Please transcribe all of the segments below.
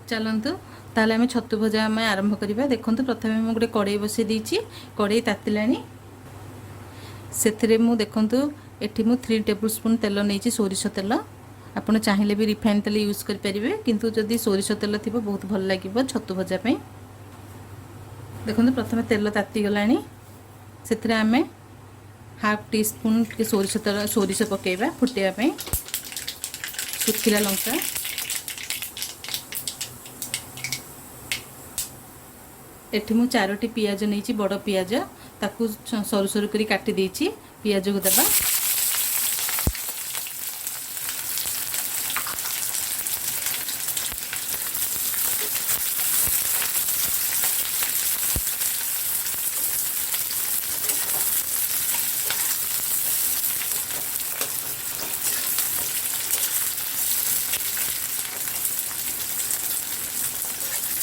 चलतु ताले आम छतु भजा आम आरंभ करवा। देखो प्रथम मुझे गोटे कड़े बसई देती, कड़े तातिला से देखु ये मु 3 टेबल स्पून तेल नहीं सोरिष तेल। आपड़ चाहिए भी रिफाइन तेल यूज करेंगे, किंतु जदि सोरिष तेल थी बहुत भल लगे छतु भजापी। देखो प्रथम तेल ताती गला से आम हाफ टी स्पून सोरिष तेल सोरिष पकेबा फुटेवाई। सुखिला लंका, एठी मु 4टी पियाज नहीं बड़ पियाज ताकू सरू सरू करी काटी देछि। पियाज को देबा,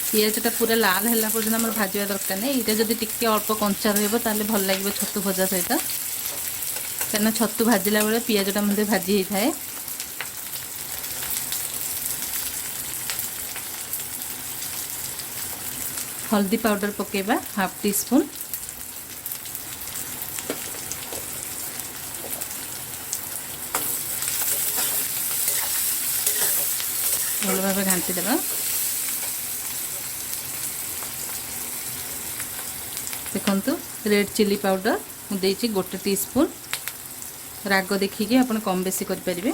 पियाजटा पूरा लाल है पर्यटन आम भाजवा दरकार नहीं। ये जब टिके अल्प कंचा रही भल लगे छतु भजा सहित, कहीं छतु भाजिला बेले पियाजटा मध्य भाजी होता है। हल्दी पाउडर पकेबा हाफ टी स्पून, भल भाव घाटी देवा। देखंतु रेड चिली पाउडर मुझे गोटे टी स्पून, राग देखिए आप कम बेसी करें।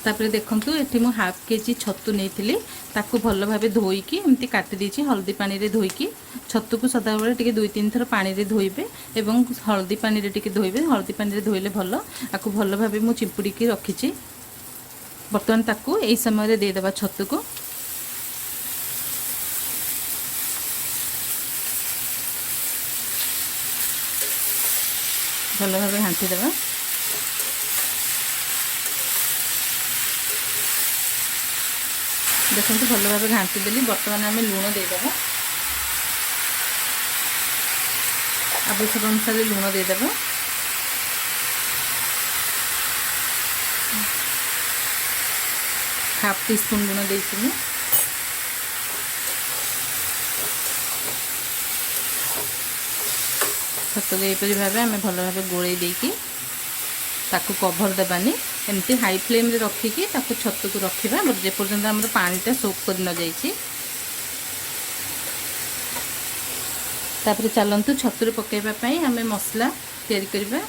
तापर देखंतु एठी मु हाफ केजी छतु नहीं ताकू भल भाव धोईकी एमती काटी देछि। हल्दी पानी रे धोईकी छतु को सदा बेले टिके 2-3 थर पानी रे धोइबे एवं हल्दी पानी रे टिके धोइबे। हल्दी पानी रे धोइले भल। आकु भल भाव मु चिपुड़ी की रखिछि। बर्तमान ताकू एई समय रे दे देबा छतु को। भल भाव घांटी देबा। देखो भल भाव घाटी देली। बर्तमान आम लुण देदेबा, आवश्यक अनुसार लुण देदेबा। हाफ टी स्पून लुण देइछि। छतु यहीपरि भाव आम भल भाव गोल देकी ताकू कभर देबानी। एमती हाई फ्लेम रे रखिकी ताकू छतु को रखिबा जे पर्यंत हमर पानीटा सोक कर न जाइछि। तापर चलंतु छतु पकेबा पई हमें मसला तैयारी करबा।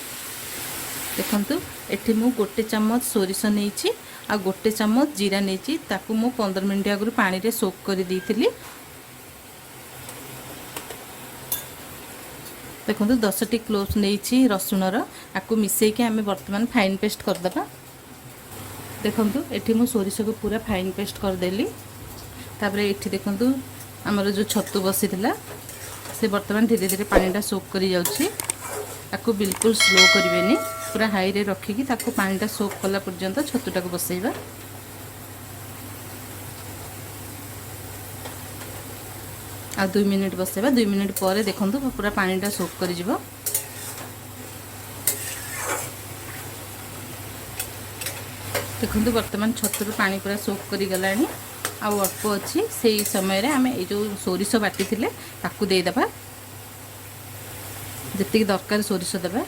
देखंतु एठी मु गोटे चम्मच सोरिष नेछि आ गोटे चम्मच जीरा नेछि। ताकू मु 15 मिनिट आगु पानी रे सोक कर देइथिली। देखो 10टी क्लोव्स नहीं रसुणर, आपको मिसई के आम बर्तमान फाइन पेस्ट करदे। देखो ये मु सोरिष को पूरा फाइन पेस्ट करदेली। तापर ये देखो आमर जो छतु बसी से बर्तमान धीरे धीरे पानीटा सोक कर जाउछि। आपको बिल्कुल स्लो करें, पूरा हाई रे रखिकी ताकू पानीटा सोक कला पर्यंत छतुटा को बसैबा। आ 2 मिनिट बसैबा। 2 मिनिट पर देखो पूरा पानीटा सोक कर जिवो। देखो बर्तमान छतुर पानी पूरा सोक कर गलानी। आ अल्प अच्छी से समय रे आमे जो सोरिष बाटी थिले ताकू दे देबा। जति दरकार सोरिष देबा।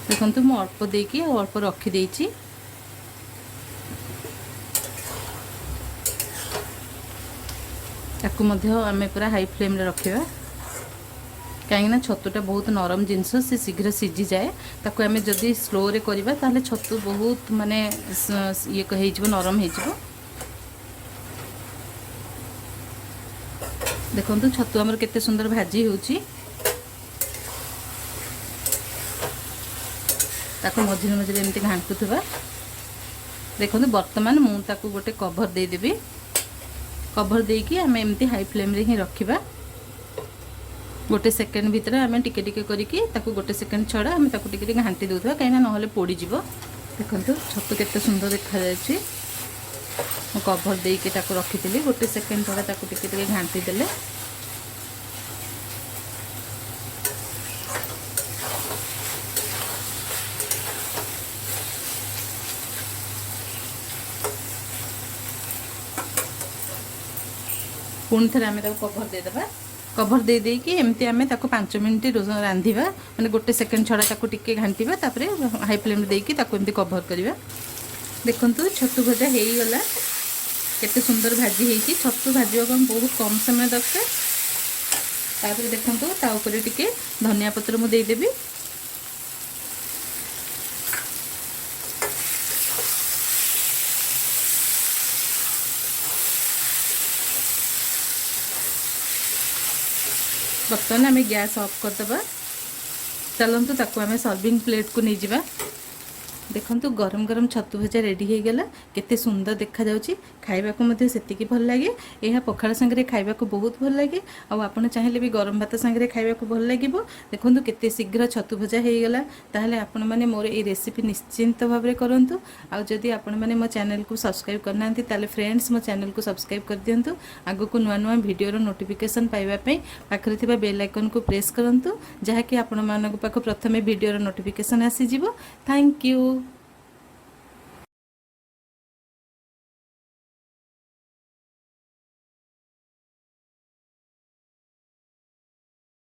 देखो मु अल्प देकी अल्प रखी देछि। ताकू आम पूरा हाई फ्लेम रे रखिबा, कहीं छतुटा बहुत नरम जिनस से शीघ्र सीझी जाए। ताकू आम जदि स्लो रे करिबा ताले छतु बहुत माने ये कहिजिवो नरम हेजिवो। देखंतु छतु हमर केते सुंदर भाजी होउची। ताकू मझिरे मझिरे एमती घांटुथबा। देखंतु वर्तमान मु ताकू गोटे कवर दे देबी। कवर देकी आम एमती हाई फ्लेम रे ही रखिबा। गोटे सेकेंड भितर आम टिके टिके करिकी ताकू गोटे सेकेंड छड़ा आम ताकू टिके टिके घांटी देउथबा, कहीं ना नहले पोड़ी जिवो। देखंतु छतु केते सुंदर देखा जायछि। ମୁଁ କଭର ଦେଇକି ତାକୁ ରଖିଥିଲି। ଗୋଟେ ସେକେଣ୍ଡ ପରେ ତାକୁ ଟିକେ ଟିକେ ଘାଣ୍ଟି ଦେଲେ पुणी थे आम कभर देदेबा। कभर दे देकी एमती आम 5 मिनट रांधिबा, माने गोटे सेकेंड छड़ा ताको टिके घांटिबा, तापरे हाई फ्लेम देकी ताको एमती कभर करिबा। देखंतु छतु भजा हेई गला, केते सुंदर भाजी हेई। छतु भाजिबा को बहुत कम समय दरकार। तापरे देखंतु ता ऊपर टिके धनिया पत्र मु दे देबी। बर्तमान आम गैस ऑफ करदे। चलतु ताकू आम सर्विंग प्लेट को नहीं जावा। देखंतु गरम गरम छतु भजा रेडी हो गला, केते सुंदर देखा जाउची। खाइबा को मध्ये सेतिकी भल लागे। एहा पखाळ संगे खाइबा को बहुत भल लागे। आ आपण चाहिले भी गरम भात संगे खाइबा को भल लागिबो। देखंतु केते शीघ्र छतु भजा हो गला। ताहले आपण माने मोर ए रेसिपी निश्चिंत भाबरे करंतु। आ जदि आपण माने मो चैनल को सब्सक्राइब करनांती ताले फ्रेंड्स मो चैनल को सब्सक्राइब कर दियंतु। आगो को नुआ नुआ वीडियो रो नोटिफिकेशन पाइबा पई पाखरे थिबा बेल आइकन को प्रेस करंतु, जहा कि आपण मानको पाखो प्रथमे वीडियो रो नोटिफिकेशन आसी जिवो। Thank you.